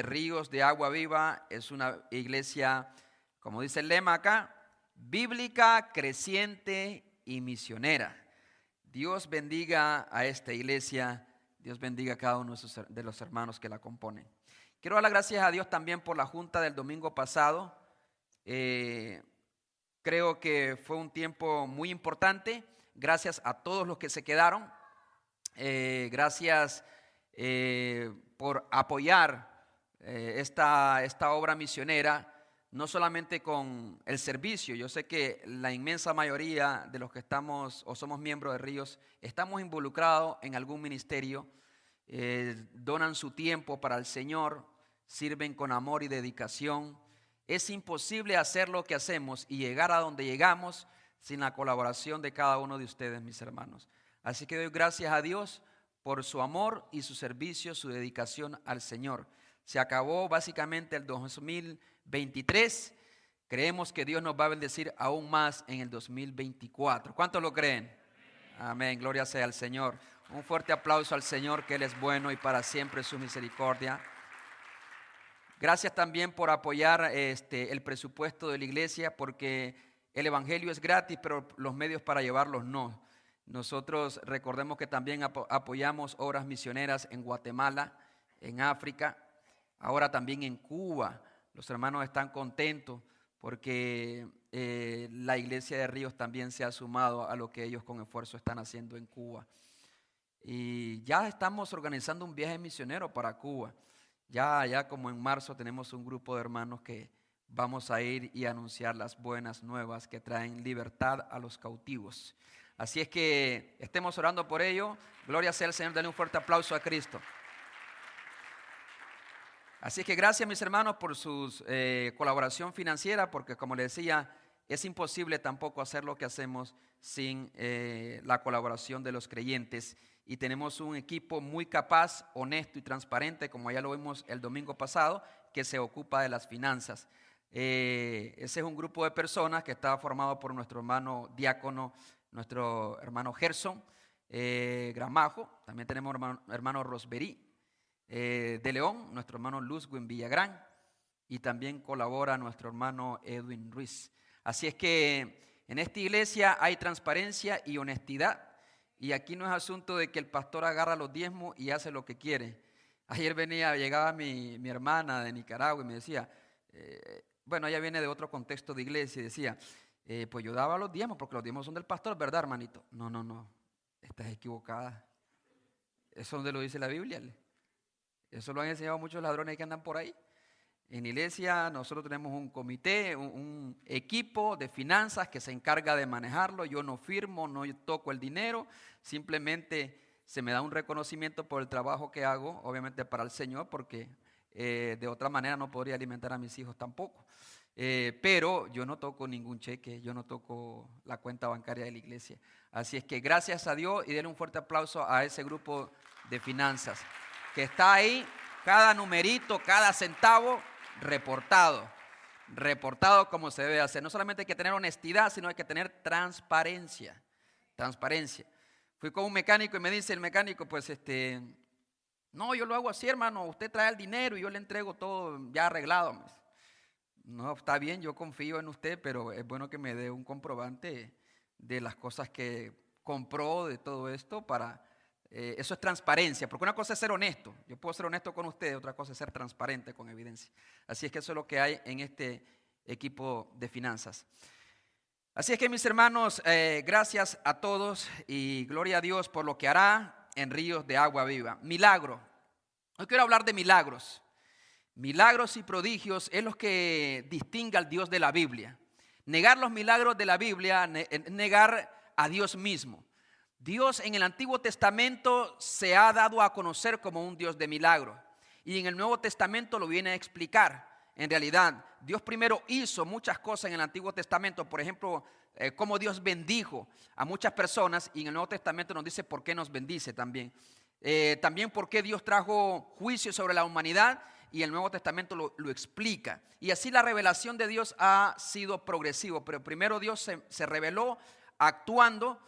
Ríos de Agua Viva es una iglesia, como dice el lema acá, bíblica, creciente y misionera. Dios bendiga a esta iglesia, Dios bendiga a cada uno de los hermanos que la componen. Quiero dar las gracias a Dios también por la junta del domingo pasado. Creo que fue un tiempo muy importante. Gracias a todos los que se quedaron. Gracias por apoyar esta obra misionera, no solamente con el servicio. Yo sé que la inmensa mayoría de los que estamos o somos miembros de Ríos estamos involucrados en algún ministerio, donan su tiempo para el Señor, sirven con amor y dedicación. Es imposible hacer lo que hacemos y llegar a donde llegamos sin la colaboración de cada uno de ustedes, mis hermanos. Así que doy gracias a Dios por su amor y su servicio, su dedicación al Señor. Se acabó básicamente el 2023. Creemos que Dios nos va a bendecir aún más en el 2024. ¿Cuántos lo creen? Amén, gloria sea al Señor. Un fuerte aplauso al Señor, que Él es bueno y para siempre su misericordia. Gracias también por apoyar el presupuesto de la iglesia, porque el evangelio es gratis, pero los medios para llevarlos no. Nosotros recordemos que también apoyamos obras misioneras en Guatemala, en África, ahora también en Cuba. Los hermanos están contentos porque la iglesia de Ríos también se ha sumado a lo que ellos con esfuerzo están haciendo en Cuba. Y ya estamos organizando un viaje misionero para Cuba. Ya como en marzo tenemos un grupo de hermanos que vamos a ir y anunciar las buenas nuevas que traen libertad a los cautivos. Así es que estemos orando por ello. Gloria sea al Señor, denle un fuerte aplauso a Cristo. Así es que gracias, mis hermanos, por su colaboración financiera, porque como les decía, es imposible tampoco hacer lo que hacemos sin la colaboración de los creyentes. Y tenemos un equipo muy capaz, honesto y transparente, como ya lo vimos el domingo pasado, que se ocupa de las finanzas. Ese es un grupo de personas que está formado por nuestro hermano diácono, nuestro hermano Gerson Gramajo. También tenemos hermano Rosbery de León, nuestro hermano Luzwin Villagrán, y también colabora nuestro hermano Edwin Ruiz. Así es que en esta iglesia hay transparencia y honestidad. Y aquí no es asunto de que el pastor agarra los diezmos y hace lo que quiere. Ayer llegaba mi hermana de Nicaragua y me decía, bueno, ella viene de otro contexto de iglesia y decía, pues yo daba los diezmos porque los diezmos son del pastor, ¿verdad, hermanito? No, estás equivocada. Eso es donde lo dice la Biblia. Eso lo han enseñado muchos ladrones que andan por ahí. En la iglesia nosotros tenemos un comité, un equipo de finanzas que se encarga de manejarlo. Yo no firmo, no toco el dinero, simplemente se me da un reconocimiento por el trabajo que hago, obviamente para el Señor, porque de otra manera no podría alimentar a mis hijos tampoco. Pero yo no toco ningún cheque, yo no toco la cuenta bancaria de la iglesia. Así es que gracias a Dios, y denle un fuerte aplauso a ese grupo de finanzas que está ahí, cada numerito, cada centavo reportado como se debe hacer. No solamente hay que tener honestidad, sino hay que tener transparencia. Fui con un mecánico y me dice el mecánico, pues no, yo lo hago así, hermano, usted trae el dinero y yo le entrego todo ya arreglado. No, está bien, yo confío en usted, pero es bueno que me dé un comprobante de las cosas que compró, de todo esto, para eso es transparencia, porque una cosa es ser honesto. Yo puedo ser honesto con usted, otra cosa es ser transparente con evidencia. Así es que eso es lo que hay en este equipo de finanzas. Así es que, mis hermanos, gracias a todos y gloria a Dios por lo que hará en Ríos de Agua Viva. Milagro. Hoy quiero hablar de milagros. Milagros y prodigios es lo que distingue al Dios de la Biblia. Negar los milagros de la Biblia, negar a Dios mismo. Dios en el Antiguo Testamento se ha dado a conocer como un Dios de milagros, y en el Nuevo Testamento lo viene a explicar. En realidad, Dios primero hizo muchas cosas en el Antiguo Testamento, por ejemplo, cómo Dios bendijo a muchas personas, y en el Nuevo Testamento nos dice por qué nos bendice también. También por qué Dios trajo juicio sobre la humanidad, y el Nuevo Testamento lo explica. Y así la revelación de Dios ha sido progresivo, pero primero Dios se reveló actuando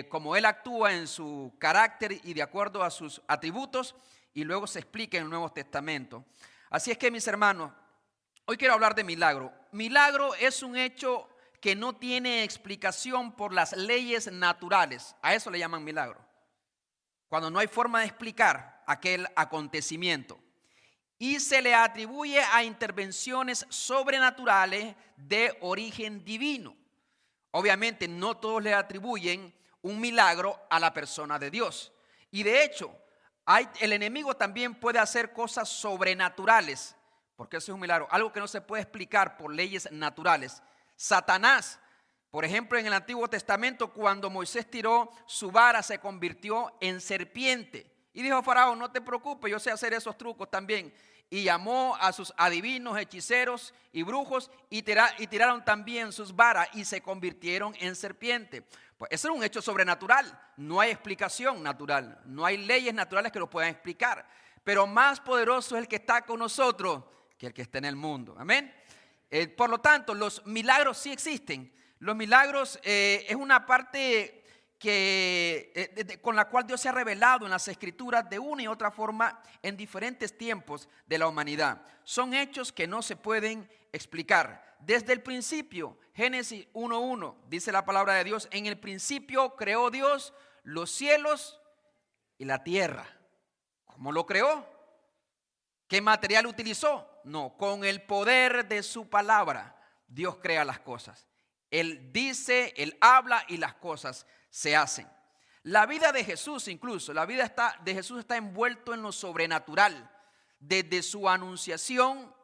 como Él actúa en su carácter y de acuerdo a sus atributos, y luego se explica en el Nuevo Testamento. Así es que, mis hermanos, hoy quiero hablar de milagro. Milagro es un hecho que no tiene explicación por las leyes naturales. A eso le llaman milagro. Cuando no hay forma de explicar aquel acontecimiento. Y se le atribuye a intervenciones sobrenaturales de origen divino. Obviamente no todos le atribuyen un milagro a la persona de Dios. Y de hecho, el enemigo también puede hacer cosas sobrenaturales, porque eso es un milagro, algo que no se puede explicar por leyes naturales. Satanás, por ejemplo, en el Antiguo Testamento, cuando Moisés tiró su vara, se convirtió en serpiente. Y dijo a Faraón, no te preocupes, yo sé hacer esos trucos también. Y llamó a sus adivinos, hechiceros y brujos y tiraron también sus varas y se convirtieron en serpiente. Pues eso es un hecho sobrenatural, no hay explicación natural, no hay leyes naturales que lo puedan explicar. Pero más poderoso es el que está con nosotros que el que está en el mundo. Amén. Por lo tanto, los milagros sí existen. Los milagros es una parte con la cual Dios se ha revelado en las Escrituras de una y otra forma en diferentes tiempos de la humanidad. Son hechos que no se pueden explicar. Desde el principio, Génesis 1:1, dice la palabra de Dios, en el principio creó Dios los cielos y la tierra. ¿Cómo lo creó? ¿Qué material utilizó? No, con el poder de su palabra, Dios crea las cosas. Él dice, Él habla y las cosas se hacen. La vida de Jesús incluso, la vida de Jesús está envuelto en lo sobrenatural. Desde su anunciación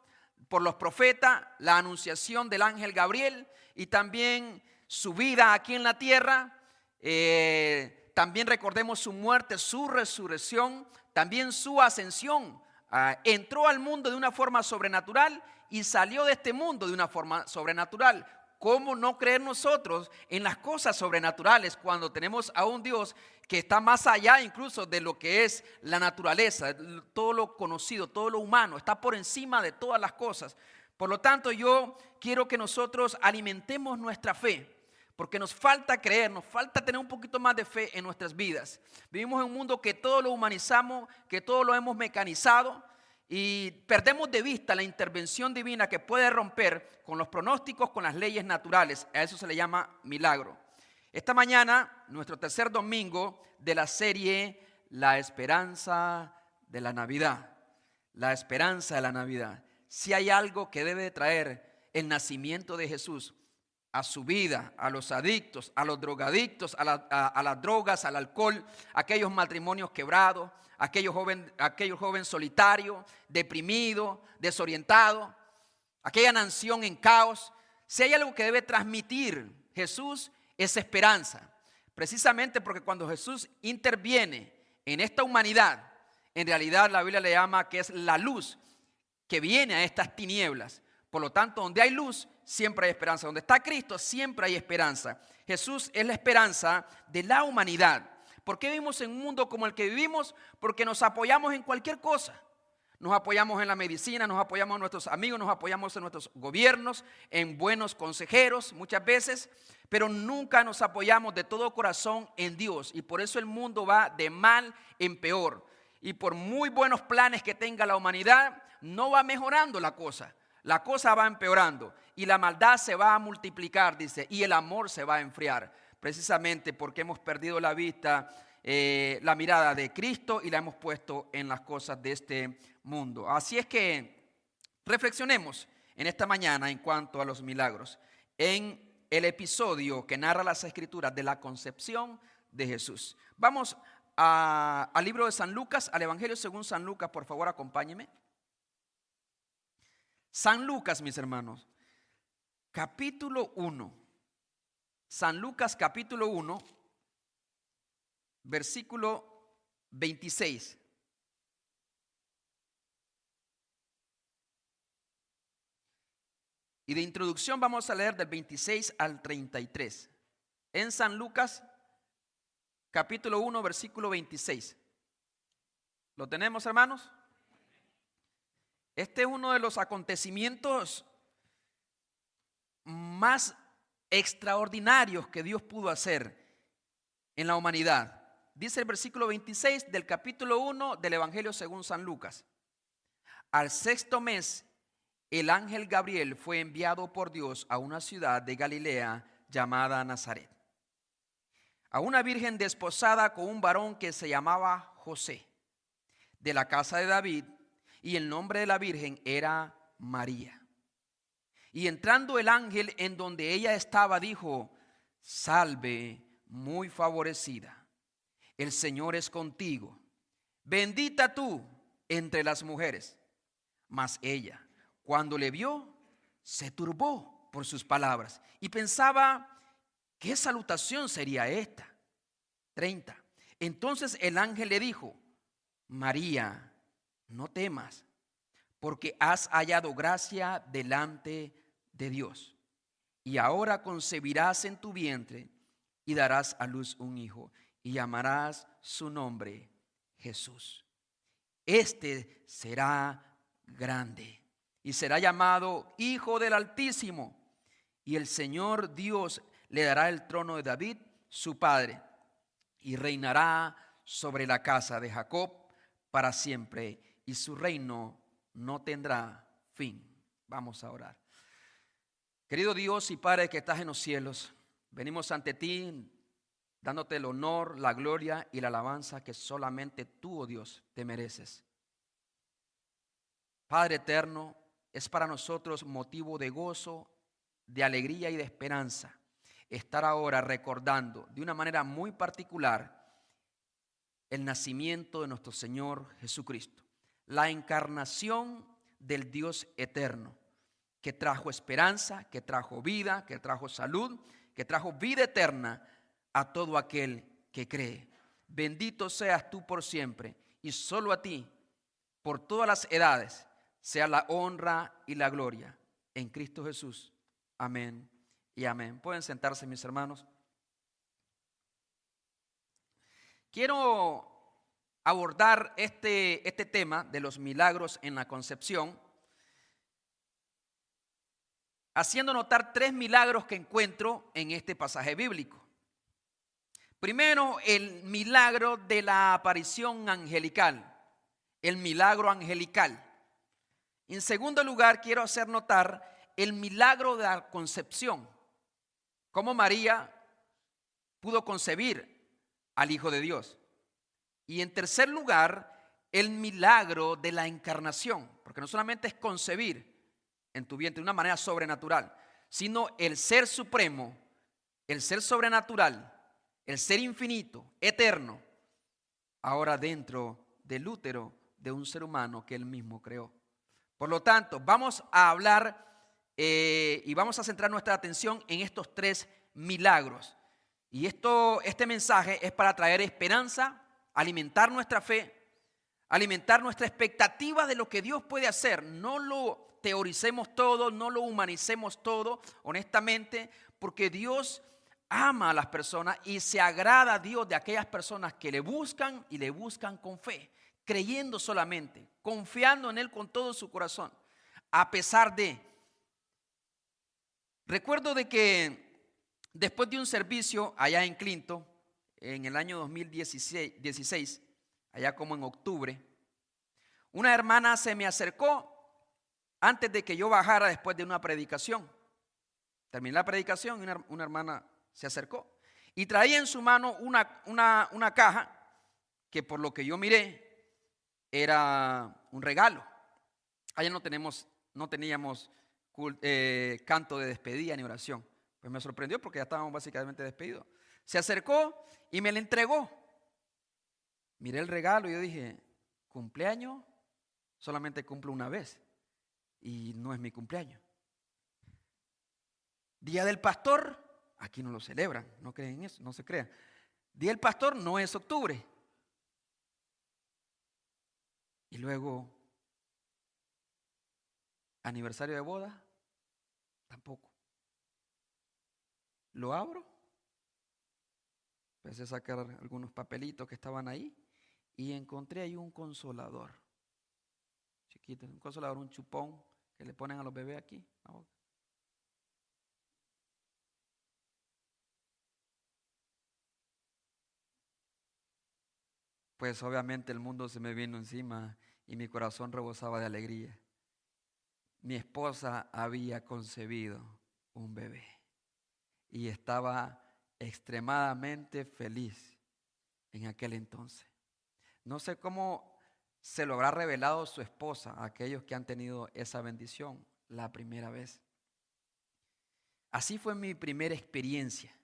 por los profetas, la anunciación del ángel Gabriel y también su vida aquí en la tierra. También recordemos su muerte, su resurrección, también su ascensión. Entró al mundo de una forma sobrenatural y salió de este mundo de una forma sobrenatural. ¿Cómo no creer nosotros en las cosas sobrenaturales cuando tenemos a un Dios que está más allá incluso de lo que es la naturaleza, todo lo conocido, todo lo humano, está por encima de todas las cosas? Por lo tanto, yo quiero que nosotros alimentemos nuestra fe, porque nos falta creer, nos falta tener un poquito más de fe en nuestras vidas. Vivimos en un mundo que todo lo humanizamos, que todo lo hemos mecanizado. Y perdemos de vista la intervención divina que puede romper con los pronósticos, con las leyes naturales. A eso se le llama milagro. Esta mañana, nuestro tercer domingo de la serie La Esperanza de la Navidad. La esperanza de la Navidad. Si hay algo que debe traer el nacimiento de Jesús a su vida, a los adictos, a los drogadictos, a las drogas, al alcohol, a aquellos matrimonios quebrados, aquellos jóvenes solitarios, deprimidos, desorientados, aquella nación en caos. Si hay algo que debe transmitir Jesús, es esperanza. Precisamente porque cuando Jesús interviene en esta humanidad, en realidad la Biblia le llama que es la luz que viene a estas tinieblas. Por lo tanto, donde hay luz, siempre hay esperanza. Donde está Cristo, siempre hay esperanza. Jesús es la esperanza de la humanidad. ¿Por qué vivimos en un mundo como el que vivimos? Porque nos apoyamos en cualquier cosa. Nos apoyamos en la medicina, nos apoyamos en nuestros amigos, nos apoyamos en nuestros gobiernos, en buenos consejeros muchas veces, pero nunca nos apoyamos de todo corazón en Dios. Y por eso el mundo va de mal en peor. Y por muy buenos planes que tenga la humanidad, no va mejorando la cosa. La cosa va empeorando y la maldad se va a multiplicar, dice, y el amor se va a enfriar. Precisamente porque hemos perdido la vista, la mirada de Cristo y la hemos puesto en las cosas de este mundo. Así es que reflexionemos en esta mañana en cuanto a los milagros, en el episodio que narra las Escrituras de la concepción de Jesús. Vamos al libro de San Lucas, al Evangelio según San Lucas, por favor acompáñeme. San Lucas, mis hermanos, capítulo 1. San Lucas capítulo 1, versículo 26. Y de introducción vamos a leer del 26 al 33. En San Lucas capítulo 1, versículo 26. ¿Lo tenemos, hermanos? Este es uno de los acontecimientos más extraordinarios que Dios pudo hacer en la humanidad. Dice el versículo 26 del capítulo 1 del Evangelio según San Lucas. Al sexto mes, el ángel Gabriel fue enviado por Dios a una ciudad de Galilea llamada Nazaret, a una virgen desposada con un varón que se llamaba José, de la casa de David, y el nombre de la virgen era María. Y entrando el ángel en donde ella estaba, dijo: Salve, muy favorecida, el Señor es contigo, bendita tú entre las mujeres. Mas ella, cuando le vio, se turbó por sus palabras y pensaba: ¿qué salutación sería esta? 30. Entonces el ángel le dijo: María, no temas, porque has hallado gracia delante de Dios. Y ahora concebirás en tu vientre y darás a luz un hijo, y llamarás su nombre Jesús. Este será grande y será llamado Hijo del Altísimo. Y el Señor Dios le dará el trono de David, su padre, y reinará sobre la casa de Jacob para siempre, y su reino no tendrá fin. Vamos a orar. Querido Dios y Padre que estás en los cielos, venimos ante ti dándote el honor, la gloria y la alabanza que solamente tú, oh Dios, te mereces. Padre eterno, es para nosotros motivo de gozo, de alegría y de esperanza estar ahora recordando de una manera muy particular el nacimiento de nuestro Señor Jesucristo, la encarnación del Dios eterno, que trajo esperanza, que trajo vida, que trajo salud, que trajo vida eterna a todo aquel que cree. Bendito seas tú por siempre, y solo a ti, por todas las edades, sea la honra y la gloria en Cristo Jesús. Amén y amén. Pueden sentarse, mis hermanos. Quiero abordar este tema de los milagros en la concepción, haciendo notar 3 milagros que encuentro en este pasaje bíblico. Primero, el milagro de la aparición angelical, el milagro angelical. En segundo lugar, quiero hacer notar el milagro de la concepción, cómo María pudo concebir al Hijo de Dios. Y en tercer lugar, el milagro de la encarnación, porque no solamente es concebir en tu vientre de una manera sobrenatural, sino el ser supremo, el ser sobrenatural, el ser infinito, eterno, ahora dentro del útero de un ser humano que él mismo creó. Por lo tanto, vamos a hablar y vamos a centrar nuestra atención en estos 3 milagros. Y este mensaje es para traer esperanza, alimentar nuestra fe, alimentar nuestra expectativa de lo que Dios puede hacer. No lo teoricemos todo, no lo humanicemos todo, honestamente, porque Dios ama a las personas y se agrada a Dios de aquellas personas que le buscan y le buscan con fe, creyendo solamente, confiando en Él con todo su corazón, a pesar de. Recuerdo de que después de un servicio allá en Clinton, en el año 2016, allá como en octubre, una hermana se me acercó antes de que yo bajara después de una predicación. Terminé la predicación y una hermana se acercó y traía en su mano una caja que, por lo que yo miré, era un regalo. Allá no teníamos canto de despedida ni oración. Pues me sorprendió porque ya estábamos básicamente despedidos. Se acercó y me la entregó. Miré el regalo y yo dije: cumpleaños solamente cumplo una vez y no es mi cumpleaños. Día del pastor, aquí no lo celebran, no creen en eso, no se crean. Día del pastor no es octubre. Y luego, aniversario de boda, tampoco. Lo abro, empecé a sacar algunos papelitos que estaban ahí y encontré ahí un consolador. Chiquito, un consolador, un chupón que le ponen a los bebés aquí. Pues obviamente el mundo se me vino encima y mi corazón rebosaba de alegría. Mi esposa había concebido un bebé y estaba extremadamente feliz en aquel entonces. No sé cómo se lo habrá revelado su esposa a aquellos que han tenido esa bendición la primera vez. Así fue mi primera experiencia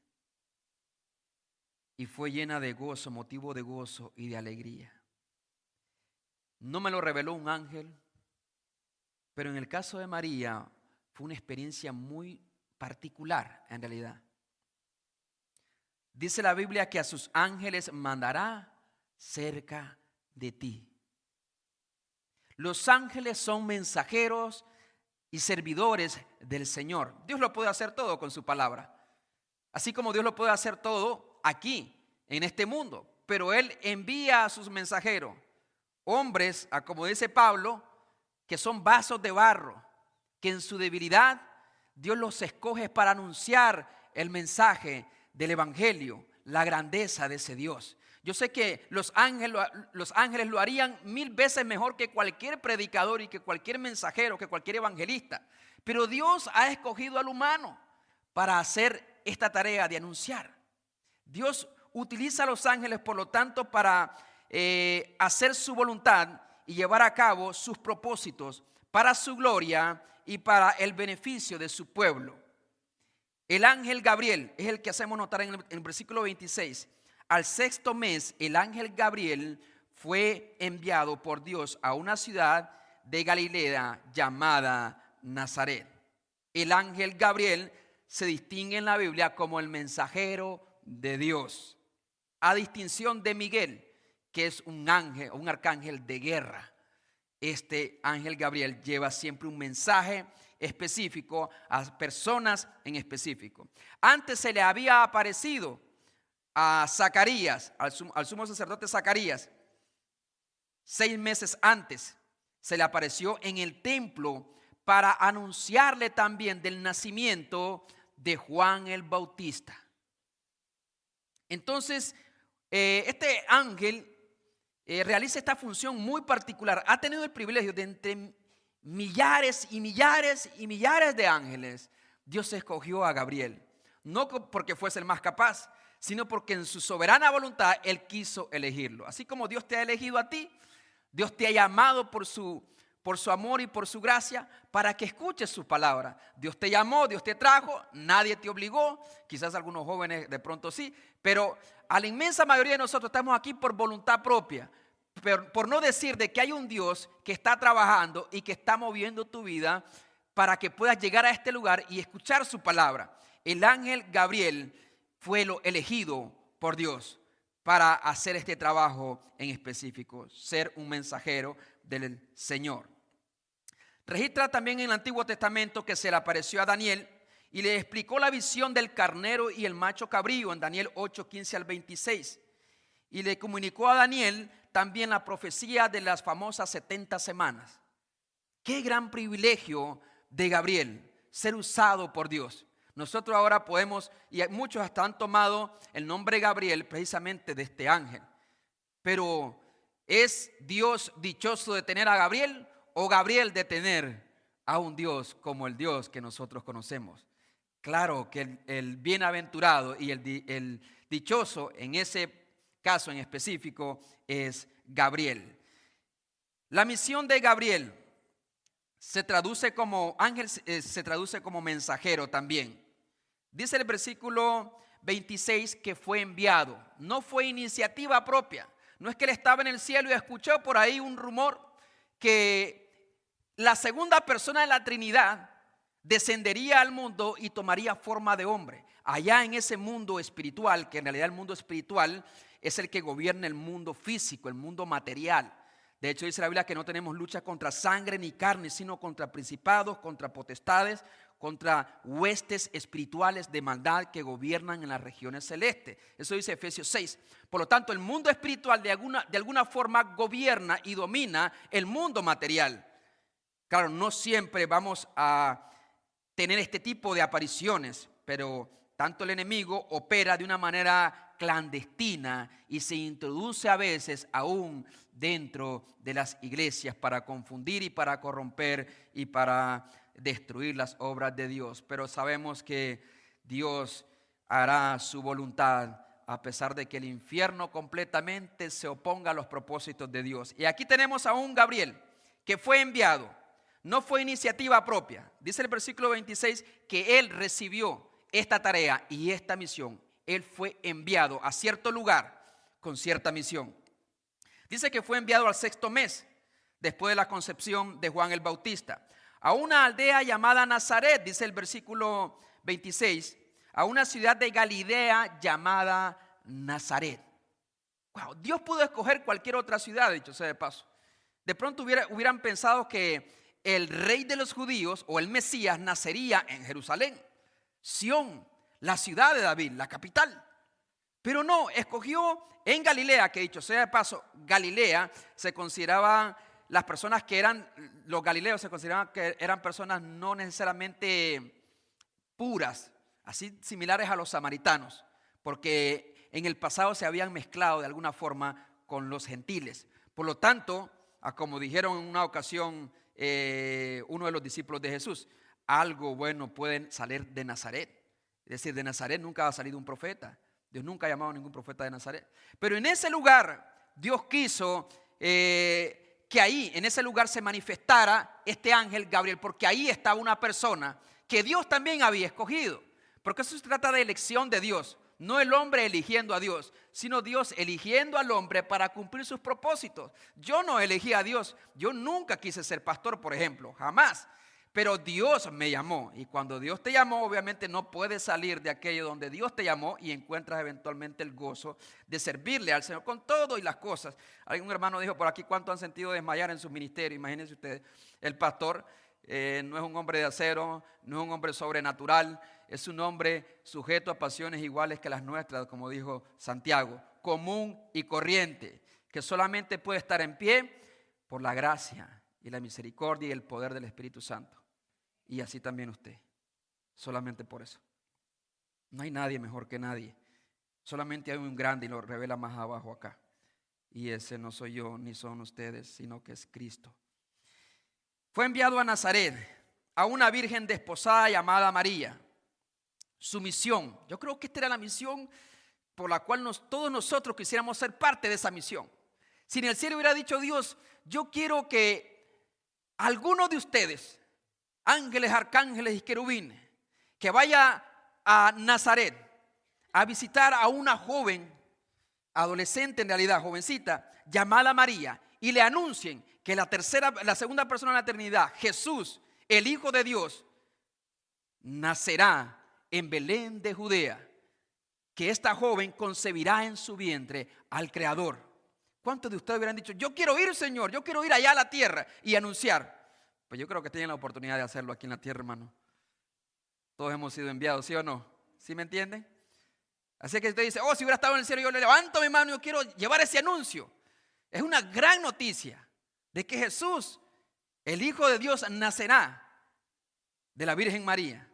y fue llena de gozo, motivo de gozo y de alegría. No me lo reveló un ángel, pero en el caso de María fue una experiencia muy particular en realidad. Dice la Biblia que a sus ángeles mandará cerca de ti. Los ángeles son mensajeros y servidores del Señor. Dios lo puede hacer todo con su palabra. Así como Dios lo puede hacer todo aquí, en este mundo. Pero Él envía a sus mensajeros, hombres, como dice Pablo, que son vasos de barro, que en su debilidad Dios los escoge para anunciar el mensaje del Evangelio, la grandeza de ese Dios. Yo sé que los ángeles lo harían 1000 veces mejor que cualquier predicador y que cualquier mensajero, que cualquier evangelista. Pero Dios ha escogido al humano para hacer esta tarea de anunciar. Dios utiliza a los ángeles, por lo tanto, para hacer su voluntad y llevar a cabo sus propósitos para su gloria y para el beneficio de su pueblo. El ángel Gabriel es el que hacemos notar en el versículo 26. Al 6º mes, el ángel Gabriel fue enviado por Dios a una ciudad de Galilea llamada Nazaret. El ángel Gabriel se distingue en la Biblia como el mensajero de Dios, a distinción de Miguel, que es un ángel, un arcángel de guerra. Este ángel Gabriel lleva siempre un mensaje específico a personas en específico. Antes se le había aparecido a Zacarías, al sumo sacerdote Zacarías, 6 meses antes se le apareció en el templo para anunciarle también del nacimiento de Juan el Bautista. Entonces, este ángel realiza esta función muy particular. Ha tenido el privilegio de entre millares y millares y millares de ángeles, Dios escogió a Gabriel. No porque fuese el más capaz, sino porque en su soberana voluntad Él quiso elegirlo. Así como Dios te ha elegido a ti, Dios te ha llamado por su amor y por su gracia para que escuches su palabra. Dios te llamó, Dios te trajo, nadie te obligó. Quizás algunos jóvenes de pronto sí, pero a la inmensa mayoría de nosotros estamos aquí por voluntad propia. Pero por no decir de que hay un Dios que está trabajando y que está moviendo tu vida para que puedas llegar a este lugar y escuchar su palabra. El ángel Gabriel fue lo elegido por Dios para hacer este trabajo en específico, ser un mensajero del Señor. Registra también en el Antiguo Testamento que se le apareció a Daniel y le explicó la visión del carnero y el macho cabrío en Daniel 8, 15 al 26. Y le comunicó a Daniel también la profecía de las famosas 70 semanas. Qué gran privilegio de Gabriel, ser usado por Dios. Nosotros ahora podemos, y muchos hasta han tomado el nombre Gabriel precisamente de este ángel. Pero ¿es Dios dichoso de tener a Gabriel o Gabriel de tener a un Dios como el Dios que nosotros conocemos? Claro que el bienaventurado y el dichoso en ese caso en específico es Gabriel. La misión de Gabriel se traduce como ángel, se traduce como mensajero también. Dice el versículo 26 que fue enviado. No fue iniciativa propia. No es que él estaba en el cielo y escuchó por ahí un rumor que la segunda persona de la Trinidad descendería al mundo y tomaría forma de hombre. Allá en ese mundo espiritual, que en realidad el mundo espiritual es el que gobierna el mundo físico, el mundo material. De hecho, dice la Biblia que no tenemos lucha contra sangre ni carne, sino contra principados, contra potestades, contra huestes espirituales de maldad que gobiernan en las regiones celestes. Eso dice Efesios 6. Por lo tanto, el mundo espiritual de alguna forma gobierna y domina el mundo material. Claro, no siempre vamos a tener este tipo de apariciones, pero tanto el enemigo opera de una manera clandestina y se introduce a veces aún dentro de las iglesias para confundir y para corromper y para destruir las obras de Dios. Pero sabemos que Dios hará su voluntad a pesar de que el infierno completamente se oponga a los propósitos de Dios. Y aquí tenemos a un Gabriel que fue enviado. No fue iniciativa propia. Dice el versículo 26 que él recibió esta tarea y esta misión. Él fue enviado a cierto lugar con cierta misión. Dice que fue enviado al 6º mes después de la concepción de Juan el Bautista, a una aldea llamada Nazaret, dice el versículo 26, a una ciudad de Galilea llamada Nazaret. Wow, Dios pudo escoger cualquier otra ciudad, dicho sea de paso. De pronto hubieran pensado que el rey de los judíos o el Mesías nacería en Jerusalén, Sión, la ciudad de David, la capital. Pero no, escogió en Galilea, que dicho sea de paso, Galilea se consideraba, las personas que eran, los galileos se consideraban que eran personas no necesariamente puras, así similares a los samaritanos, porque en el pasado se habían mezclado de alguna forma con los gentiles. Por lo tanto, como dijeron en una ocasión uno de los discípulos de Jesús, algo bueno puede salir de Nazaret. Es decir, de Nazaret nunca ha salido un profeta. Dios nunca ha llamado a ningún profeta de Nazaret. Pero en ese lugar Dios quiso que ahí, en ese lugar se manifestara este ángel Gabriel, porque ahí estaba una persona que Dios también había escogido. Porque eso se trata de elección de Dios. No el hombre eligiendo a Dios, sino Dios eligiendo al hombre para cumplir sus propósitos. Yo no elegí a Dios. Yo nunca quise ser pastor, por ejemplo, jamás. Pero Dios me llamó. Y cuando Dios te llamó, obviamente no puedes salir de aquello donde Dios te llamó y encuentras eventualmente el gozo de servirle al Señor con todo y las cosas. Algún hermano dijo por aquí cuánto han sentido desmayar en su ministerio. Imagínense ustedes, el pastor no es un hombre de acero, no es un hombre sobrenatural. Es un hombre sujeto a pasiones iguales que las nuestras, como dijo Santiago, común y corriente, que solamente puede estar en pie por la gracia y la misericordia y el poder del Espíritu Santo. Y así también usted, solamente por eso. No hay nadie mejor que nadie, solamente hay un grande y lo revela más abajo acá. Y ese no soy yo ni son ustedes, sino que es Cristo. Fue enviado a Nazaret, a una virgen desposada llamada María. Su misión, yo creo que esta era la misión por la cual todos nosotros quisiéramos ser parte de esa misión. Si en el cielo hubiera dicho Dios, yo quiero que alguno de ustedes, ángeles, arcángeles y querubines, que vaya a Nazaret a visitar a una joven, adolescente en realidad, jovencita, llamada María, y le anuncien que la segunda persona de la eternidad, Jesús, el Hijo de Dios, nacerá en Belén de Judea, que esta joven concebirá en su vientre al Creador. ¿Cuántos de ustedes hubieran dicho, yo quiero ir, Señor, yo quiero ir allá a la tierra y anunciar? Pues yo creo que tienen la oportunidad de hacerlo aquí en la tierra, hermano. Todos hemos sido enviados, ¿sí o no? ¿Sí me entienden? Así que usted dice, si hubiera estado en el cielo, yo le levanto mi mano y yo quiero llevar ese anuncio. Es una gran noticia de que Jesús, el Hijo de Dios, nacerá de la Virgen María.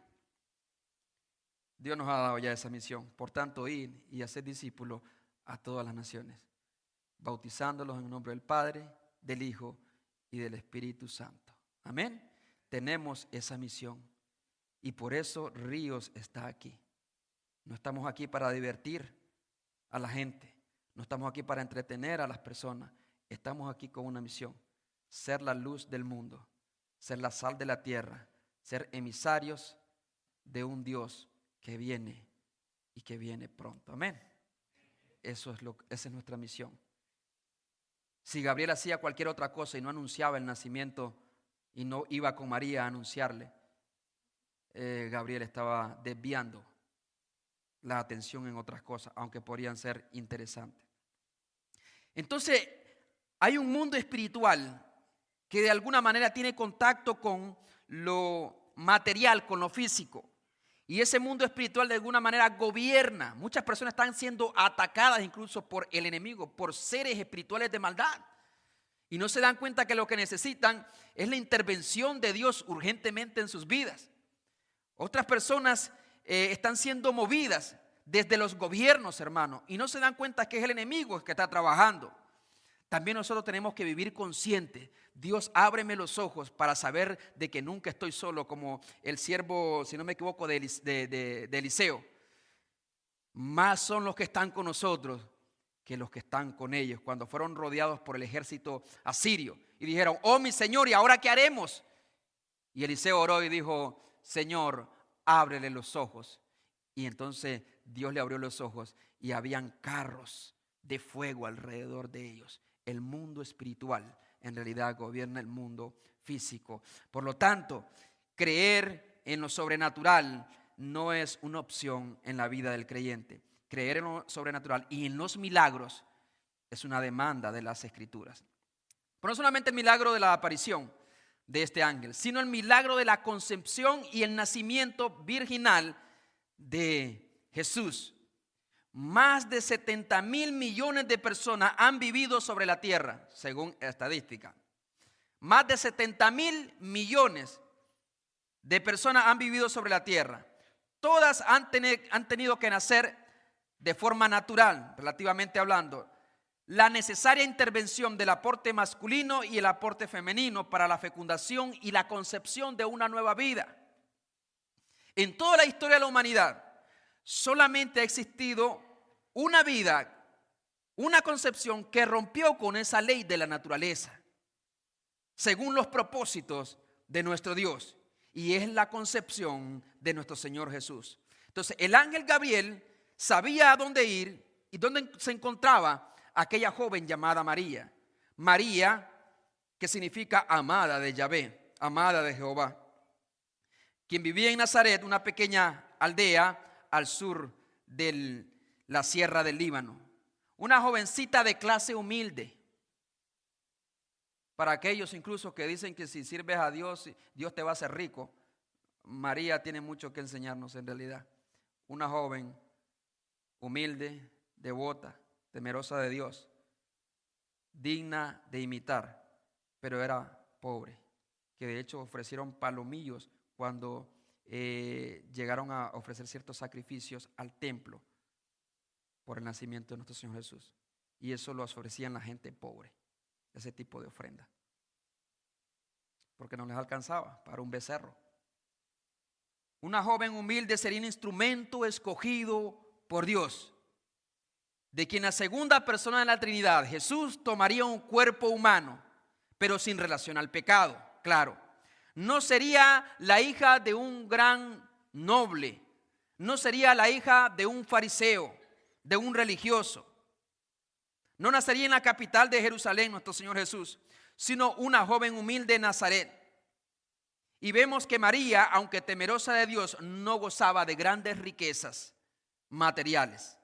Dios nos ha dado ya esa misión. Por tanto, ir y hacer discípulos a todas las naciones, bautizándolos en el nombre del Padre, del Hijo y del Espíritu Santo. Amén. Tenemos esa misión y por eso Ríos está aquí. No estamos aquí para divertir a la gente, no estamos aquí para entretener a las personas. Estamos aquí con una misión: ser la luz del mundo, ser la sal de la tierra, ser emisarios de un Dios que viene y que viene pronto. Amén. Esa es nuestra misión. Si Gabriel hacía cualquier otra cosa y no anunciaba el nacimiento y no iba con María a anunciarle, Gabriel estaba desviando la atención en otras cosas, aunque podrían ser interesantes. Entonces, hay un mundo espiritual que de alguna manera tiene contacto con lo material, con lo físico. Y ese mundo espiritual de alguna manera gobierna. Muchas personas están siendo atacadas incluso por el enemigo, por seres espirituales de maldad. Y no se dan cuenta que lo que necesitan es la intervención de Dios urgentemente en sus vidas. Otras personas están siendo movidas desde los gobiernos, hermano, y no se dan cuenta que es el enemigo el que está trabajando. También nosotros tenemos que vivir conscientes. Dios, ábreme los ojos para saber de que nunca estoy solo, como el siervo, si no me equivoco, de Eliseo. Más son los que están con nosotros que los que están con ellos, cuando fueron rodeados por el ejército asirio. Y dijeron, oh mi Señor, ¿y ahora qué haremos? Y Eliseo oró y dijo, Señor, ábrele los ojos. Y entonces Dios le abrió los ojos y habían carros de fuego alrededor de ellos. El mundo espiritual en realidad gobierna el mundo físico. Por lo tanto, creer en lo sobrenatural no es una opción en la vida del creyente. Creer en lo sobrenatural y en los milagros es una demanda de las Escrituras. Pero no solamente el milagro de la aparición de este ángel, sino el milagro de la concepción y el nacimiento virginal de Jesús. Más de 70,000 millones de personas han vivido sobre la tierra, según estadística. Más de 70,000 millones de personas han vivido sobre la tierra. Todas han tenido que nacer de forma natural, relativamente hablando. La necesaria intervención del aporte masculino y el aporte femenino para la fecundación y la concepción de una nueva vida. En toda la historia de la humanidad, solamente ha existido una vida, una concepción que rompió con esa ley de la naturaleza, según los propósitos de nuestro Dios, y es la concepción de nuestro Señor Jesús. Entonces, el ángel Gabriel sabía a dónde ir y dónde se encontraba aquella joven llamada María. María, que significa amada de Yahvé, amada de Jehová, quien vivía en Nazaret, una pequeña aldea al sur de la sierra del Líbano. Una jovencita de clase humilde. Para aquellos incluso que dicen que si sirves a Dios, Dios te va a hacer rico. María tiene mucho que enseñarnos en realidad. Una joven humilde, devota, temerosa de Dios, digna de imitar, pero era pobre, que de hecho ofrecieron palomillos cuando llegaron a ofrecer ciertos sacrificios al templo por el nacimiento de nuestro Señor Jesús. Y eso lo ofrecían la gente pobre, ese tipo de ofrenda, porque no les alcanzaba para un becerro. Una joven humilde sería un instrumento escogido por Dios, de quien la segunda persona de la Trinidad, Jesús, tomaría un cuerpo humano, pero sin relación al pecado, claro. No sería la hija de un gran noble, no sería la hija de un fariseo, de un religioso. No nacería en la capital de Jerusalén nuestro Señor Jesús, sino una joven humilde de Nazaret. Y vemos que María, aunque temerosa de Dios, no gozaba de grandes riquezas materiales.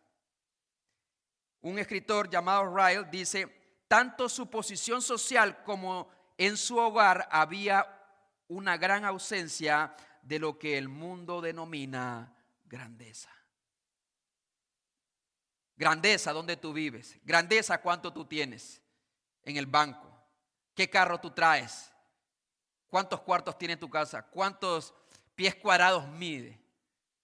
Un escritor llamado Ryle dice, tanto su posición social como en su hogar había una gran ausencia de lo que el mundo denomina grandeza. Grandeza, ¿dónde tú vives? Grandeza, ¿cuánto tú tienes en el banco? ¿Qué carro tú traes? ¿Cuántos cuartos tiene tu casa? ¿Cuántos pies cuadrados mide?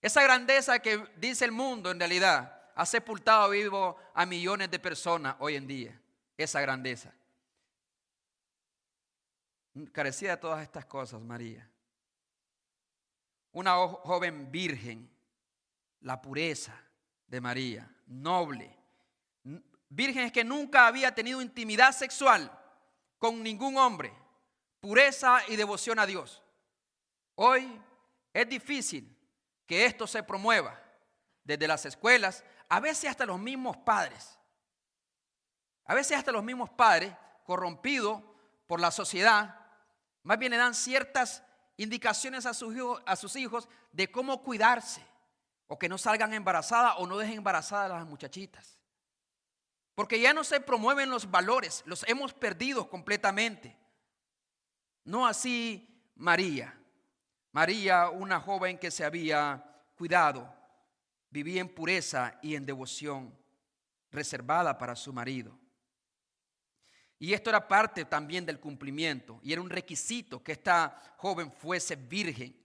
Esa grandeza que dice el mundo en realidad ha sepultado vivo a millones de personas hoy en día. Esa grandeza. Carecía de todas estas cosas, María. Una joven virgen, la pureza de María, noble. Virgen es que nunca había tenido intimidad sexual con ningún hombre. Pureza y devoción a Dios. Hoy es difícil que esto se promueva desde las escuelas, a veces hasta los mismos padres. A veces hasta los mismos padres, corrompidos por la sociedad, más bien le dan ciertas indicaciones a sus hijos de cómo cuidarse, o que no salgan embarazadas o no dejen embarazadas a las muchachitas. Porque ya no se promueven los valores, los hemos perdido completamente. No así María. María, una joven que se había cuidado, vivía en pureza y en devoción, reservada para su marido. Y esto era parte también del cumplimiento, y era un requisito que esta joven fuese virgen.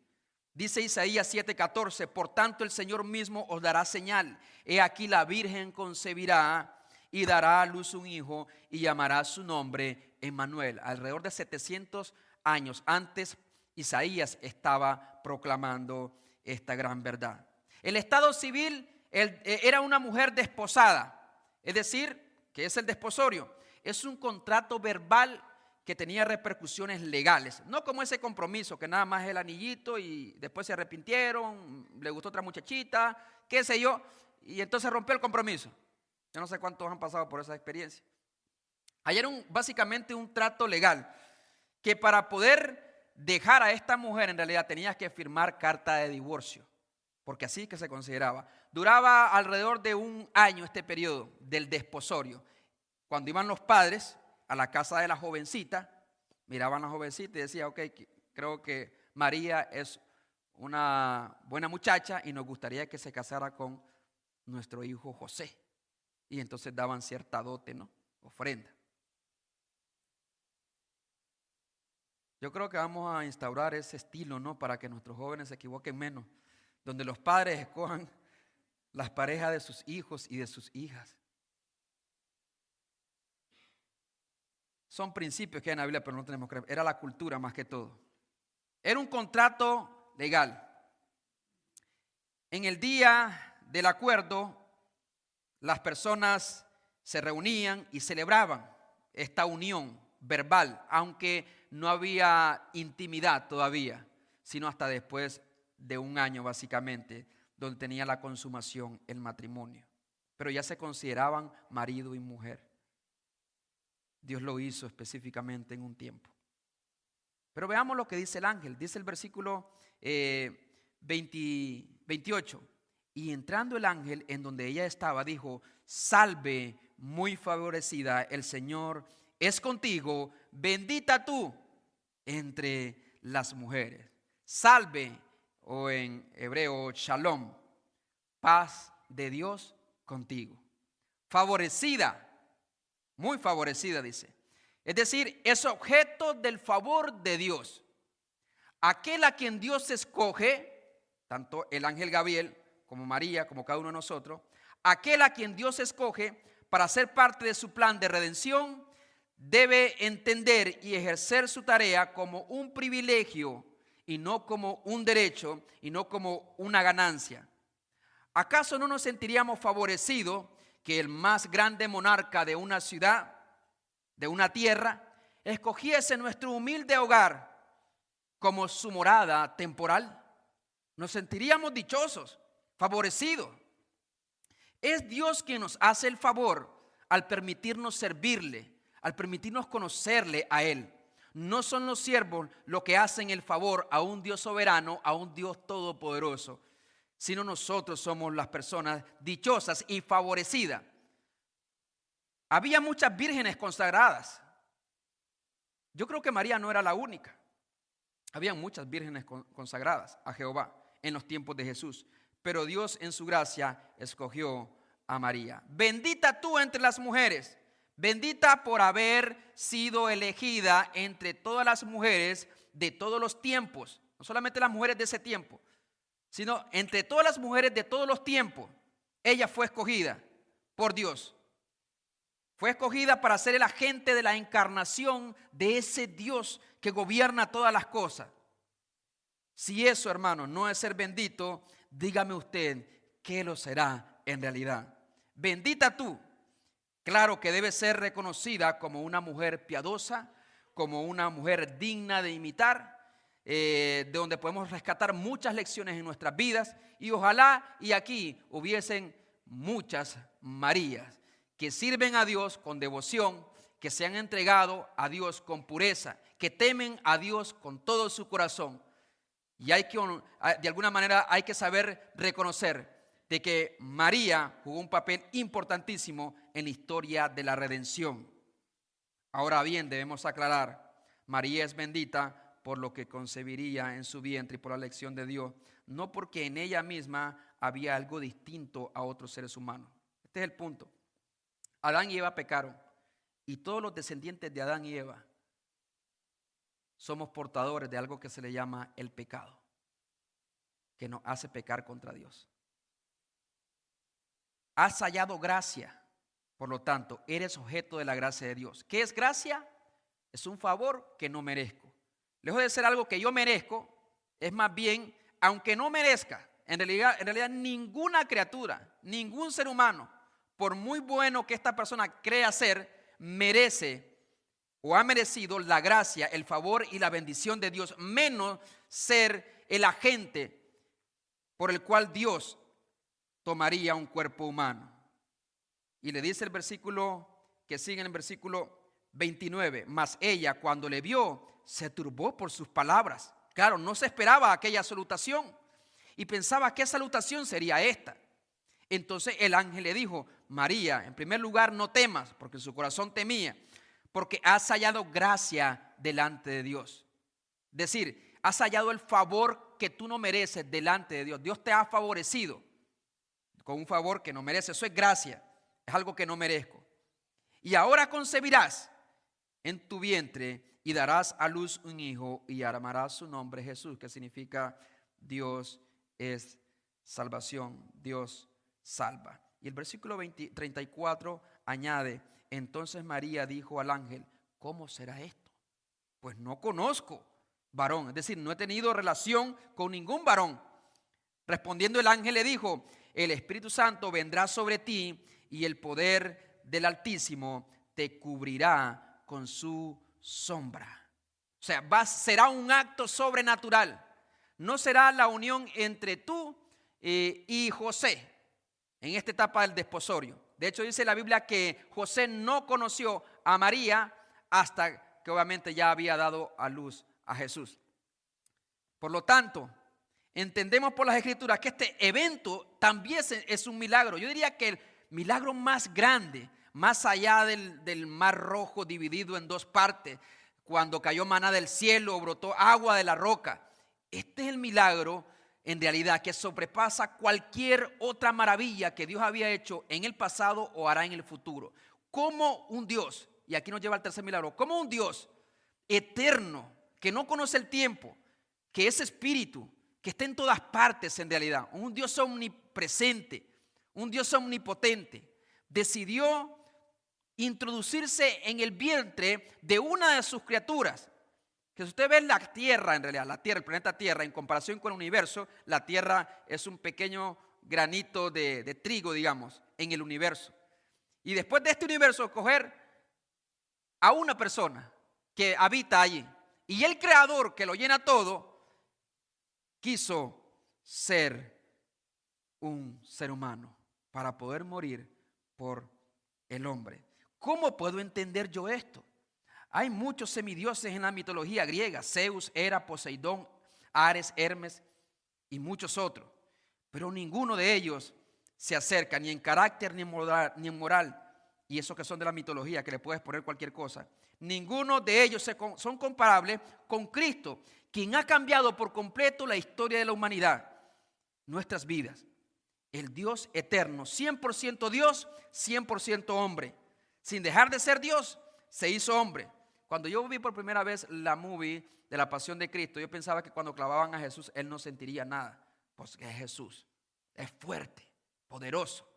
Dice Isaías 7:14, por tanto el Señor mismo os dará señal. He aquí la virgen concebirá y dará a luz un hijo y llamará su nombre Emmanuel. Alrededor de 700 años antes, Isaías estaba proclamando esta gran verdad. El estado civil era una mujer desposada, es decir, que es el desposorio. Es un contrato verbal que tenía repercusiones legales, no como ese compromiso que nada más es el anillito y después se arrepintieron, le gustó otra muchachita, qué sé yo, y entonces rompió el compromiso. Yo no sé cuántos han pasado por esa experiencia. Ayer básicamente un trato legal que para poder dejar a esta mujer en realidad tenías que firmar carta de divorcio, porque así que se consideraba. Duraba alrededor de un año este periodo del desposorio. Cuando iban los padres a la casa de la jovencita, miraban a la jovencita y decían, ok, creo que María es una buena muchacha y nos gustaría que se casara con nuestro hijo José. Y entonces daban cierta dote, ¿no? Ofrenda. Yo creo que vamos a instaurar ese estilo, ¿no? Para que nuestros jóvenes se equivoquen menos, donde los padres escojan las parejas de sus hijos y de sus hijas. Son principios que hay en la Biblia, pero no tenemos que creer. Era la cultura más que todo. Era un contrato legal. En el día del acuerdo, las personas se reunían y celebraban esta unión verbal, aunque no había intimidad todavía, sino hasta después de un año básicamente, donde tenía la consumación el matrimonio. Pero ya se consideraban marido y mujer. Dios lo hizo específicamente en un tiempo. Pero veamos lo que dice el ángel. Dice el versículo 28. Y entrando el ángel en donde ella estaba, dijo: salve, muy favorecida, el Señor es contigo, bendita tú entre las mujeres. Salve, o en hebreo shalom, paz de Dios contigo. Favorecida, muy favorecida, dice. Es decir, es objeto del favor de Dios. Aquel a quien Dios escoge, tanto el ángel Gabriel como María, como cada uno de nosotros, aquel a quien Dios escoge para ser parte de su plan de redención, debe entender y ejercer su tarea como un privilegio y no como un derecho y no como una ganancia. ¿Acaso no nos sentiríamos favorecidos que el más grande monarca de una ciudad, de una tierra, escogiese nuestro humilde hogar como su morada temporal? Nos sentiríamos dichosos, favorecidos. Es Dios quien nos hace el favor al permitirnos servirle, al permitirnos conocerle a Él. No son los siervos los que hacen el favor a un Dios soberano, a un Dios todopoderoso, sino nosotros somos las personas dichosas y favorecidas. Había muchas vírgenes consagradas. Yo creo que María no era la única. Había muchas vírgenes consagradas a Jehová en los tiempos de Jesús, pero Dios en su gracia escogió a María. Bendita tú entre las mujeres, bendita por haber sido elegida entre todas las mujeres de todos los tiempos, no solamente las mujeres de ese tiempo, sino entre todas las mujeres de todos los tiempos. Ella fue escogida por Dios. Fue escogida para ser el agente de la encarnación de ese Dios que gobierna todas las cosas. Si eso, hermano, no es ser bendito, dígame usted qué lo será en realidad. Bendita tú. Claro que debe ser reconocida como una mujer piadosa, como una mujer digna de imitar, de donde podemos rescatar muchas lecciones en nuestras vidas, y ojalá y aquí hubiesen muchas Marías que sirven a Dios con devoción, que se han entregado a Dios con pureza, que temen a Dios con todo su corazón. Y hay que, de alguna manera, hay que saber reconocer de que María jugó un papel importantísimo en la historia de la redención. Ahora bien, debemos aclarar, María es bendita por lo que concebiría en su vientre y por la elección de Dios, no porque en ella misma había algo distinto a otros seres humanos. Este es el punto. Adán y Eva pecaron, y todos los descendientes de Adán y Eva somos portadores de algo que se le llama el pecado. que nos hace pecar contra Dios. Has hallado gracia, por lo tanto, eres objeto de la gracia de Dios. ¿Qué es gracia? Es un favor que no merezco. Lejos de ser algo que yo merezco, es más bien, aunque no merezca, en realidad ninguna criatura, ningún ser humano, por muy bueno que esta persona crea ser, merece o ha merecido la gracia, el favor y la bendición de Dios, menos ser el agente por el cual Dios tomaría un cuerpo humano. Y le dice el versículo que sigue en el versículo 29, mas ella cuando le vio se turbó por sus palabras. Claro, no se esperaba aquella salutación y pensaba qué salutación sería esta. Entonces el ángel le dijo, María, en primer lugar no temas, porque su corazón temía, porque has hallado gracia delante de Dios. Es decir, has hallado el favor que tú no mereces delante de Dios. Dios te ha favorecido con un favor que no mereces. Eso es gracia, es algo que no merezco. Y ahora concebirás en tu vientre y darás a luz un hijo y llamarás su nombre Jesús, que significa Dios es salvación, Dios salva. Y el versículo 34 añade, entonces María dijo al ángel, ¿cómo será esto? Pues no conozco varón, es decir, no he tenido relación con ningún varón. Respondiendo el ángel le dijo, el Espíritu Santo vendrá sobre ti y el poder del Altísimo te cubrirá con su sombra. O sea, será un acto sobrenatural. No será la unión entre tú y José en esta etapa del desposorio. De hecho, dice la Biblia que José no conoció a María hasta que obviamente ya había dado a luz a Jesús. Por lo tanto, entendemos por las Escrituras que este evento también es un milagro. Yo diría que el milagro más grande, más allá del mar rojo dividido en dos partes, cuando cayó maná del cielo, brotó agua de la roca. Este es el milagro en realidad que sobrepasa cualquier otra maravilla que Dios había hecho en el pasado o hará en el futuro. Como un Dios, y aquí nos lleva al tercer milagro, como un Dios eterno, que no conoce el tiempo, que es espíritu, que está en todas partes en realidad, un Dios omnipresente, un Dios omnipotente, decidió introducirse en el vientre de una de sus criaturas. Que si usted ve la Tierra, en realidad, la Tierra, el planeta Tierra, en comparación con el universo, la Tierra es un pequeño granito de trigo, digamos, en el universo. Y después de este universo, coger a una persona que habita allí. Y el Creador, que lo llena todo, quiso ser un ser humano para poder morir por el hombre. ¿Cómo puedo entender yo esto? Hay muchos semidioses en la mitología griega, Zeus, Hera, Poseidón, Ares, Hermes y muchos otros. Pero ninguno de ellos se acerca ni en carácter ni en moral. Y esos que son de la mitología, que le puedes poner cualquier cosa. Ninguno de ellos son comparables con Cristo, quien ha cambiado por completo la historia de la humanidad, nuestras vidas. El Dios eterno, 100% Dios, 100% hombre. Sin dejar de ser Dios, se hizo hombre. Cuando yo vi por primera vez la movie de la Pasión de Cristo, yo pensaba que cuando clavaban a Jesús, Él no sentiría nada. Pues que es Jesús, es fuerte, poderoso.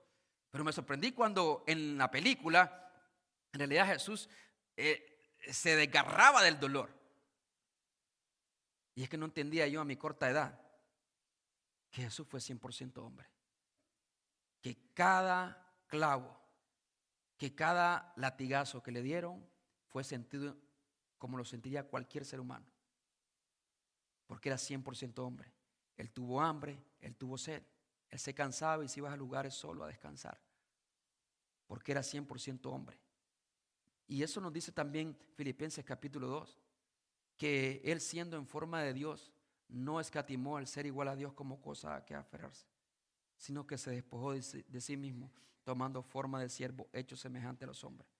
Pero me sorprendí cuando en la película, en realidad Jesús se desgarraba del dolor. Y es que no entendía yo a mi corta edad que Jesús fue 100% hombre. Que cada clavo, que cada latigazo que le dieron fue sentido como lo sentiría cualquier ser humano. Porque era 100% hombre. Él tuvo hambre, él tuvo sed. Él se cansaba y se iba a lugares solo a descansar. Porque era 100% hombre. Y eso nos dice también Filipenses capítulo 2. Que él siendo en forma de Dios no escatimó al ser igual a Dios como cosa a que aferrarse, sino que se despojó de sí mismo, tomando forma de siervo, hecho semejante a los hombres.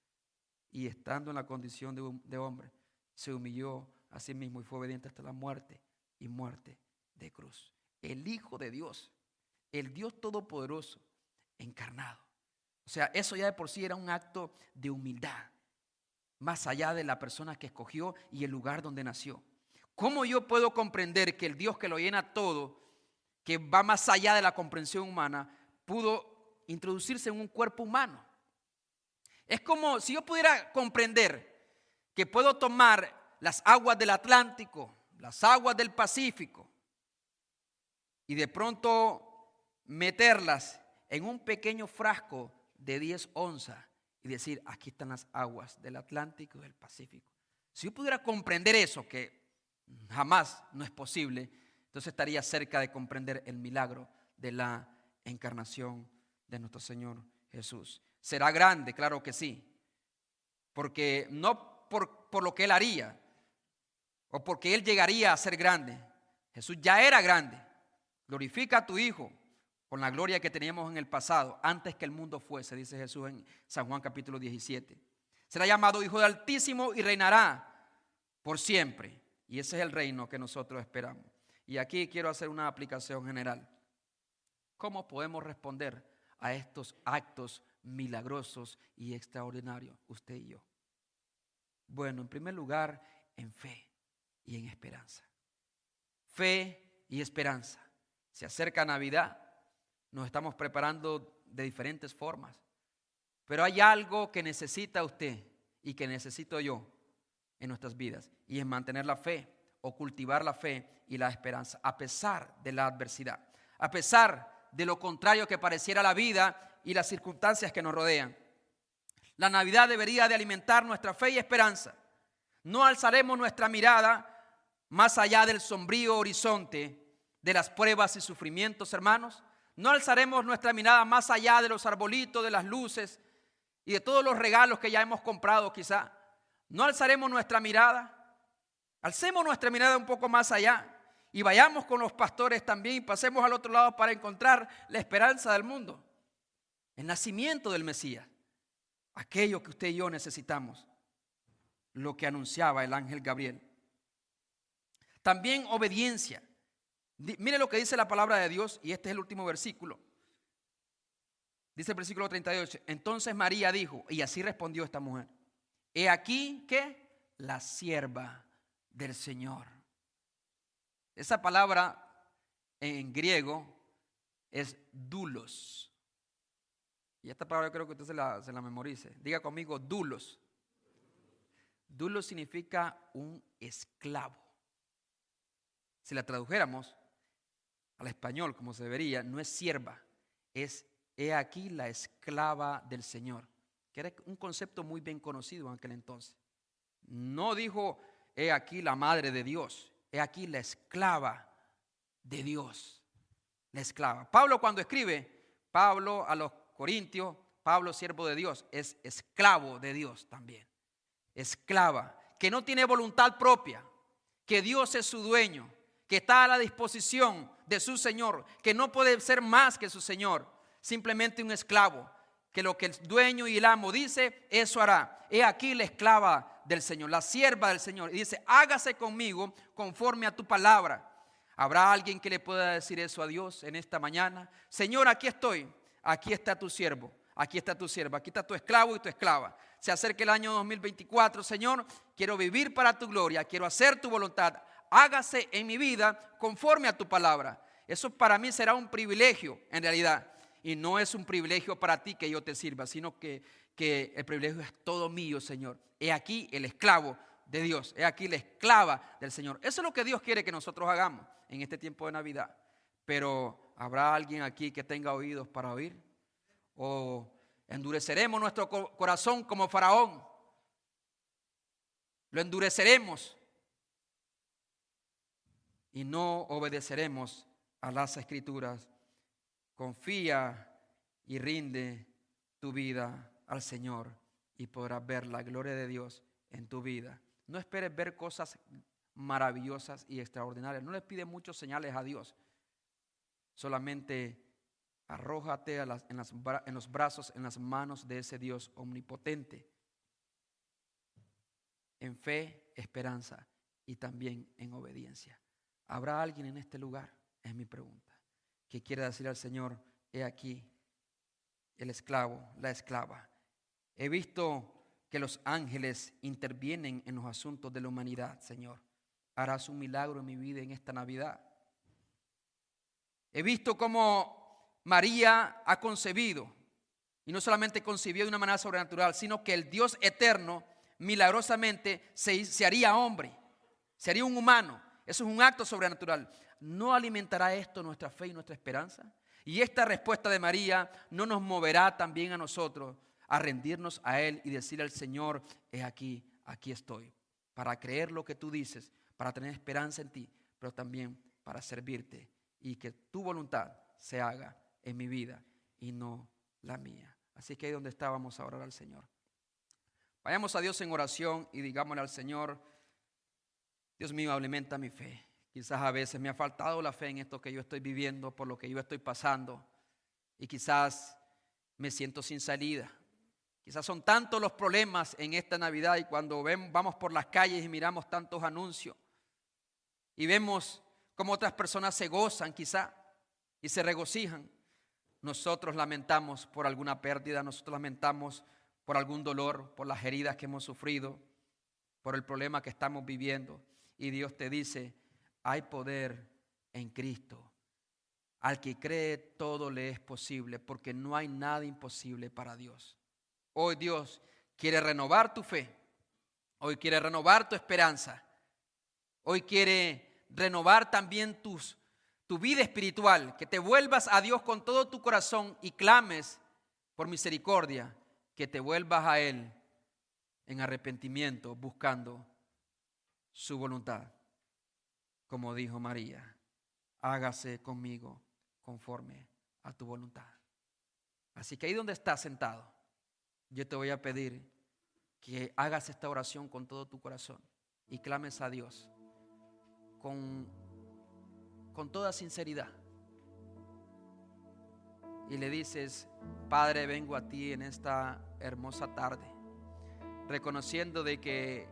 Y estando en la condición de hombre, se humilló a sí mismo y fue obediente hasta la muerte y muerte de cruz. El Hijo de Dios, el Dios Todopoderoso, encarnado. O sea, eso ya de por sí era un acto de humildad, más allá de la persona que escogió y el lugar donde nació. ¿Cómo yo puedo comprender que el Dios que lo llena todo, que va más allá de la comprensión humana, pudo introducirse en un cuerpo humano. Es como si yo pudiera comprender que puedo tomar las aguas del Atlántico, las aguas del Pacífico, y de pronto meterlas en un pequeño frasco de 10 onzas y decir, aquí están las aguas del Atlántico y del Pacífico. Si yo pudiera comprender eso, que jamás no es posible, entonces estaría cerca de comprender el milagro de la encarnación de nuestro Señor Jesús. ¿Será grande? Claro que sí. Porque no por lo que Él haría o porque Él llegaría a ser grande. Jesús ya era grande. Glorifica a tu Hijo con la gloria que teníamos en el pasado, antes que el mundo fuese, dice Jesús en San Juan capítulo 17. Será llamado Hijo del Altísimo y reinará por siempre. Y ese es el reino que nosotros esperamos. Y aquí quiero hacer una aplicación general. ¿Cómo podemos responder a estos actos milagrosos y extraordinarios, usted y yo? Bueno, en primer lugar, en fe y en esperanza. Fe y esperanza. Se acerca Navidad, nos estamos preparando de diferentes formas, pero hay algo que necesita usted y que necesito yo en nuestras vidas, y es mantener la fe o cultivar la fe y la esperanza a pesar de la adversidad, a pesar de lo contrario que pareciera la vida y las circunstancias que nos rodean. La Navidad debería de alimentar nuestra fe y esperanza. No alzaremos nuestra mirada más allá del sombrío horizonte de las pruebas y sufrimientos, hermanos. No alzaremos nuestra mirada más allá de los arbolitos, de las luces y de todos los regalos que ya hemos comprado quizá. No alzaremos nuestra mirada. Alcemos nuestra mirada un poco más allá y vayamos con los pastores también y pasemos al otro lado para encontrar la esperanza del mundo, el nacimiento del Mesías, aquello que usted y yo necesitamos, lo que anunciaba el ángel Gabriel. También obediencia. Mire lo que dice la palabra de Dios, y este es el último versículo. Dice el versículo 38. Entonces María dijo, y así respondió esta mujer: he aquí, ¿qué? La sierva del Señor. Esa palabra en griego es doulos. Y esta palabra yo creo que usted se la memorice. Diga conmigo, doulos. Doulos significa un esclavo. Si la tradujéramos al español como se debería, no es sierva, es he aquí la esclava del Señor, que era un concepto muy bien conocido en aquel entonces. No dijo he aquí la madre de Dios, he aquí la esclava de Dios, la esclava. Pablo cuando escribe, Pablo a los Corintios, Pablo siervo de Dios, es esclavo de Dios también, esclava, que no tiene voluntad propia, que Dios es su dueño, que está a la disposición de su Señor, que no puede ser más que su Señor, simplemente un esclavo, que lo que el dueño y el amo dice, eso hará. He aquí la esclava del Señor, la sierva del Señor, y dice, hágase conmigo conforme a tu palabra. ¿Habrá alguien que le pueda decir eso a Dios en esta mañana? Señor, aquí estoy, aquí está tu siervo, aquí está tu sierva, aquí está tu esclavo y tu esclava. Se acerca el año 2024, Señor, quiero vivir para tu gloria, quiero hacer tu voluntad. Hágase en mi vida conforme a tu palabra. Eso para mí será un privilegio en realidad. Y no es un privilegio para ti que yo te sirva, sino que el privilegio es todo mío, Señor. He aquí el esclavo de Dios. He aquí la esclava del Señor. Eso es lo que Dios quiere que nosotros hagamos en este tiempo de Navidad. Pero ¿habrá alguien aquí que tenga oídos para oír? ¿O endureceremos nuestro corazón como Faraón? ¿Lo endureceremos? Y no obedeceremos a las Escrituras. Confía y rinde tu vida al Señor y podrás ver la gloria de Dios en tu vida. No esperes ver cosas maravillosas y extraordinarias. No le pides muchos señales a Dios. Solamente arrójate en los brazos, en las manos de ese Dios omnipotente. En fe, esperanza y también en obediencia. ¿Habrá alguien en este lugar? Es mi pregunta. Que quiera decir al Señor, he aquí el esclavo, la esclava. He visto que los ángeles intervienen en los asuntos de la humanidad, Señor. Harás un milagro en mi vida en esta Navidad. He visto cómo María ha concebido, y no solamente concibió de una manera sobrenatural, sino que el Dios eterno milagrosamente se haría hombre, se haría un humano. Eso es un acto sobrenatural. ¿No alimentará esto nuestra fe y nuestra esperanza? Y esta respuesta de María no nos moverá también a nosotros a rendirnos a Él y decirle al Señor: he aquí, aquí estoy, para creer lo que tú dices, para tener esperanza en ti, pero también para servirte y que tu voluntad se haga en mi vida y no la mía. Así que ahí donde está, vamos a orar al Señor. Vayamos a Dios en oración y digámosle al Señor: Dios mío, alimenta mi fe. Quizás a veces me ha faltado la fe en esto que yo estoy viviendo, por lo que yo estoy pasando, y quizás me siento sin salida. Quizás son tantos los problemas en esta Navidad, y cuando vamos por las calles y miramos tantos anuncios y vemos cómo otras personas se gozan quizás y se regocijan, nosotros lamentamos por alguna pérdida, nosotros lamentamos por algún dolor, por las heridas que hemos sufrido, por el problema que estamos viviendo. Y Dios te dice: hay poder en Cristo. Al que cree todo le es posible, porque no hay nada imposible para Dios. Hoy Dios quiere renovar tu fe. Hoy quiere renovar tu esperanza. Hoy quiere renovar también tu vida espiritual. Que te vuelvas a Dios con todo tu corazón y clames por misericordia. Que te vuelvas a Él en arrepentimiento, buscando su voluntad. Como dijo María: hágase conmigo conforme a tu voluntad. Así que ahí donde estás sentado, yo te voy a pedir que hagas esta oración con todo tu corazón y clames a Dios con toda sinceridad. Y le dices: Padre, vengo a ti en esta hermosa tarde, reconociendo de que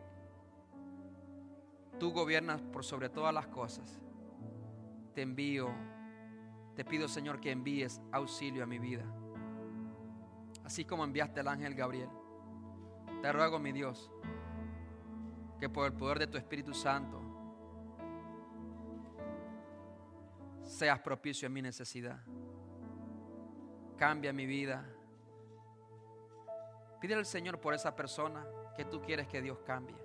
tú gobiernas por sobre todas las cosas. Te pido, Señor, que envíes auxilio a mi vida, así como enviaste al ángel Gabriel. Te ruego, mi Dios, que por el poder de tu Espíritu Santo seas propicio en mi necesidad. Cambia mi vida. Pídele al Señor por esa persona que tú quieres que Dios cambie.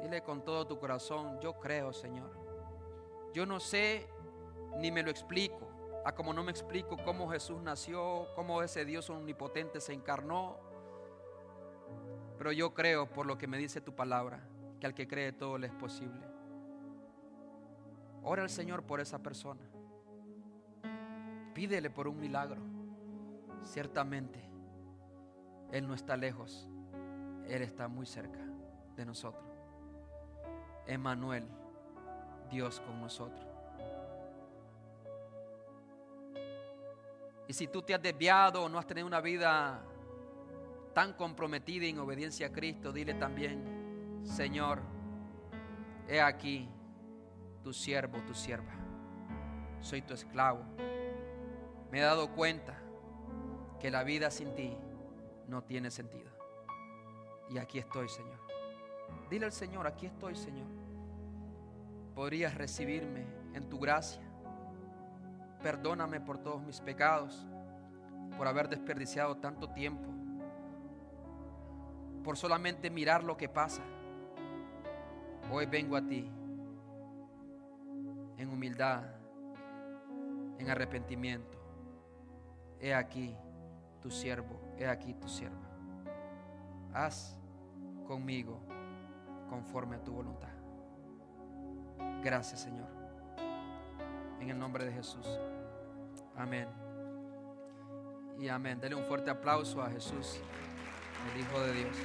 Dile con todo tu corazón: yo creo, Señor. Yo no sé ni me lo explico, a como no me explico cómo Jesús nació, cómo ese Dios omnipotente se encarnó, pero yo creo por lo que me dice tu palabra, que al que cree todo le es posible. Ora al Señor por esa persona. Pídele por un milagro. Ciertamente Él no está lejos, Él está muy cerca de nosotros. Emmanuel, Dios con nosotros. Y si tú te has desviado o no has tenido una vida tan comprometida en obediencia a Cristo, dile también: Señor, he aquí tu siervo, tu sierva. Soy tu esclavo. Me he dado cuenta que la vida sin ti no tiene sentido. Y aquí estoy, Señor. Dile al Señor: aquí estoy, Señor. ¿Podrías recibirme en tu gracia? Perdóname por todos mis pecados, por haber desperdiciado tanto tiempo, por solamente mirar lo que pasa. Hoy vengo a ti en humildad, en arrepentimiento. He aquí tu siervo, he aquí tu sierva. Haz conmigo conforme a tu voluntad. Gracias, Señor. En el nombre de Jesús. Amén. Y amén. Dele un fuerte aplauso a Jesús, el Hijo de Dios.